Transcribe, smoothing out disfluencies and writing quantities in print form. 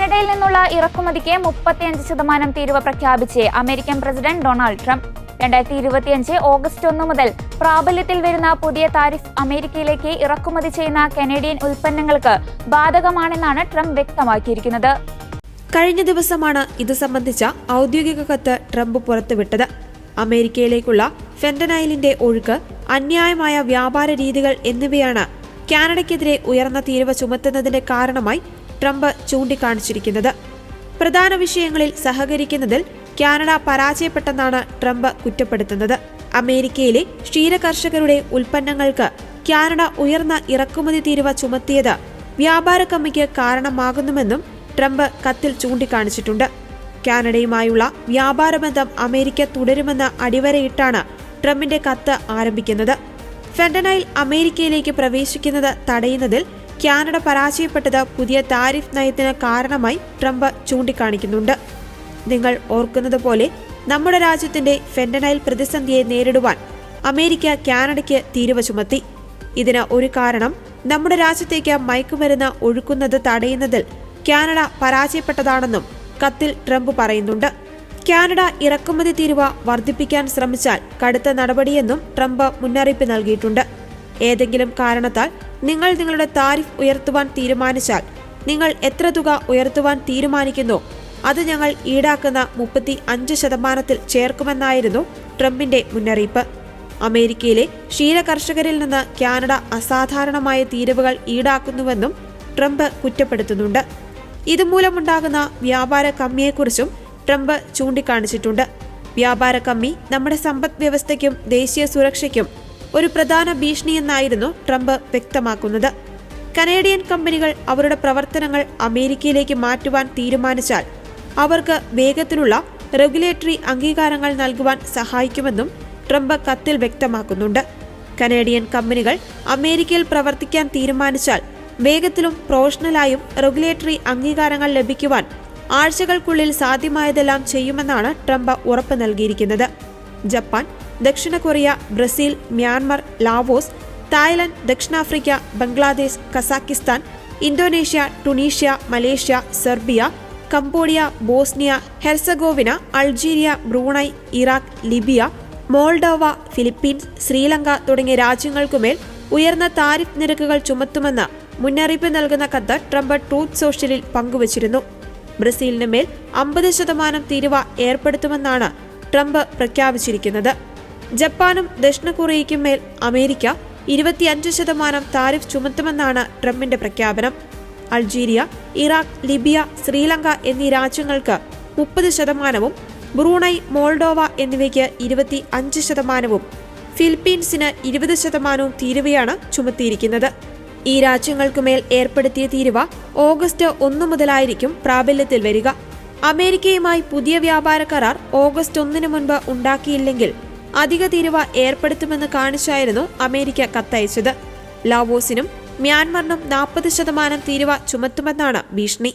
കാനഡയിൽ നിന്നുള്ള ഇറക്കുമതിക്ക് 35% തീരുവ പ്രഖ്യാപിച്ച് American president Donald Trump. 2025 August 1 മുതൽ പ്രാബല്യത്തിൽ വരുന്ന പുതിയ താരിഫ് അമേരിക്കയിലേക്ക് ഇറക്കുമതി ചെയ്യുന്ന കനേഡിയൻ ഉൽപ്പന്നങ്ങൾക്ക് ബാധകമാണെന്നാണ് ട്രംപ് വ്യക്തമാക്കിയിരിക്കുന്നത്. കഴിഞ്ഞ ദിവസമാണ് ഇത് സംബന്ധിച്ച ഔദ്യോഗിക കത്ത് ട്രംപ് പുറത്തുവിട്ടത്. അമേരിക്കയിലേക്കുള്ള ഫെന്റനൈലിന്റെ ഒഴുക്ക്, അന്യായമായ വ്യാപാര രീതികൾ എന്നിവയാണ് കാനഡയ്ക്കെതിരെ ഉയർന്ന തീരുവ ചുമത്തുന്നതിന് കാരണമായി ട്രംപ് ചൂണ്ടിക്കാണിച്ചിരിക്കുന്നത്. പ്രധാന വിഷയങ്ങളിൽ സഹകരിക്കുന്നതിൽ കാനഡ പരാജയപ്പെട്ടെന്നാണ് ട്രംപ് കുറ്റപ്പെടുത്തുന്നത്. അമേരിക്കയിലെ ക്ഷീരകർഷകരുടെ ഉൽപ്പന്നങ്ങൾക്ക് കാനഡ ഉയർന്ന ഇറക്കുമതി തീരുവ ചുമത്തിയത് വ്യാപാര കമ്മിക്ക് കാരണമാകുന്നുവെന്നും ട്രംപ് കത്തിൽ ചൂണ്ടിക്കാണിച്ചിട്ടുണ്ട്. കാനഡയുമായുള്ള വ്യാപാര ബന്ധം അമേരിക്ക തുടരുമെന്ന് അടിവരയിട്ടാണ് ട്രംപിന്റെ കത്ത് ആരംഭിക്കുന്നത്. ഫെന്റനൈൽ അമേരിക്കയിലേക്ക് പ്രവേശിക്കുന്നത് തടയുന്നതിൽ കാനഡ പരാജയപ്പെട്ടത് പുതിയ താരിഫ് നയത്തിന് കാരണമായി ട്രംപ് ചൂണ്ടിക്കാണിക്കുന്നുണ്ട്. നിങ്ങൾ ഓർക്കുന്നതുപോലെ നമ്മുടെ രാജ്യത്തിന്റെ ഫെന്റനൈൽ പ്രതിസന്ധിയെ നേരിടുവാൻ അമേരിക്ക കാനഡയ്ക്ക് തീരുവ ചുമത്തി. ഇതിന് ഒരു കാരണം നമ്മുടെ രാജ്യത്തേക്ക് മയക്കുമരുന്ന് ഒഴുക്കുന്നത് തടയുന്നതിൽ കാനഡ പരാജയപ്പെട്ടതാണെന്നും കത്തിൽ ട്രംപ് പറയുന്നുണ്ട്. കാനഡ ഇറക്കുമതി തീരുവ വർദ്ധിപ്പിക്കാൻ ശ്രമിച്ചാൽ കടുത്ത നടപടിയെന്നും ട്രംപ് മുന്നറിയിപ്പ് നൽകിയിട്ടുണ്ട്. ഏതെങ്കിലും കാരണത്താൽ നിങ്ങൾ നിങ്ങളുടെ താരിഫ് ഉയർത്തുവാൻ തീരുമാനിച്ചാൽ നിങ്ങൾ എത്ര തുക ഉയർത്തുവാൻ തീരുമാനിക്കുന്നോ അത് ഞങ്ങൾ ഈടാക്കുന്ന 35% ചേർക്കുമെന്നായിരുന്നു ട്രംപിന്റെ മുന്നറിയിപ്പ്. അമേരിക്കയിലെ ക്ഷീരകർഷകരിൽ നിന്ന് കാനഡ അസാധാരണമായ തീരുവകൾ ഈടാക്കുന്നുവെന്നും ട്രംപ് കുറ്റപ്പെടുത്തുന്നുണ്ട്. ഇതുമൂലമുണ്ടാകുന്ന വ്യാപാര കമ്മിയെക്കുറിച്ചും ട്രംപ് ചൂണ്ടിക്കാണിച്ചിട്ടുണ്ട്. വ്യാപാര കമ്മി നമ്മുടെ സമ്പദ് വ്യവസ്ഥയ്ക്കും ദേശീയ സുരക്ഷയ്ക്കും ഒരു പ്രധാന ഭീഷണിയെന്നായിരുന്നു ട്രംപ് വ്യക്തമാക്കുന്നത്. കനേഡിയൻ കമ്പനികൾ അവരുടെ പ്രവർത്തനങ്ങൾ അമേരിക്കയിലേക്ക് മാറ്റുവാൻ തീരുമാനിച്ചാൽ അവർക്ക് വേഗത്തിലുള്ള റെഗുലേറ്ററി അംഗീകാരങ്ങൾ നൽകുവാൻ സഹായിക്കുമെന്നും ട്രംപ് കത്തിൽ വ്യക്തമാക്കുന്നുണ്ട്. കനേഡിയൻ കമ്പനികൾ അമേരിക്കയിൽ പ്രവർത്തിക്കാൻ തീരുമാനിച്ചാൽ വേഗത്തിലും പ്രൊഫഷണലായും റെഗുലേറ്ററി അംഗീകാരങ്ങൾ ലഭിക്കുവാൻ ആഴ്ചകൾക്കുള്ളിൽ സാധ്യമായതെല്ലാം ചെയ്യുമെന്നാണ് ട്രംപ് ഉറപ്പ് നൽകിയിരിക്കുന്നത്. ജപ്പാൻ, ദക്ഷിണ Korea, Brazil, Myanmar, Laos, Thailand, ദക്ഷിണാഫ്രിക്ക, Bangladesh, Kazakhstan, Indonesia, Tunisia, Malaysia, Serbia, Cambodia, Bosnia, Herzegovina, Algeria, Brunei, Iraq, Libya, Moldova, Philippines, Sri Lanka തുടങ്ങിയ രാജ്യങ്ങൾക്കുമേൽ ഉയർന്ന താരിഫ് നിരക്കുകൾ ചുമത്തുമെന്ന് മുന്നറിയിപ്പ് നൽകുന്ന കത്ത് ട്രംപ് ട്രൂത്ത് സോഷ്യലിൽ പങ്കുവച്ചിരുന്നു. ബ്രസീലിന് മേൽ 50% തീരുവ ഏർപ്പെടുത്തുമെന്നാണ് ട്രംപ് പ്രഖ്യാപിച്ചിരിക്കുന്നത്. ജപ്പാനും ദക്ഷിണ കൊറിയയ്ക്കും മേൽ അമേരിക്ക 25% താരിഫ് ചുമത്തുമെന്നാണ് ട്രംപിന്റെ പ്രഖ്യാപനം. അൾജീരിയ, ഇറാഖ്, ലിബിയ, ശ്രീലങ്ക എന്നീ രാജ്യങ്ങൾക്ക് 30%, ബ്രൂണൈ, മോൾഡോവ എന്നിവയ്ക്ക് 25%, ഫിലിപ്പീൻസിന് 20% തീരുവയാണ് ചുമത്തിയിരിക്കുന്നത്. ഈ രാജ്യങ്ങൾക്കുമേൽ ഏർപ്പെടുത്തിയ തീരുവ ഓഗസ്റ്റ് 1 മുതലായിരിക്കും പ്രാബല്യത്തിൽ വരിക. അമേരിക്കയുമായി പുതിയ വ്യാപാര കരാർ ഓഗസ്റ്റ് 1 മുൻപ് ഉണ്ടാക്കിയില്ലെങ്കിൽ അധിക തീരുവ ഏർപ്പെടുത്തുമെന്ന് കാണിച്ചായിരുന്നു അമേരിക്ക കത്തയച്ചത്. ലാവോസിനും മ്യാൻമറിനും 40% തീരുവ ചുമത്തുമെന്നാണ് ഭീഷണി.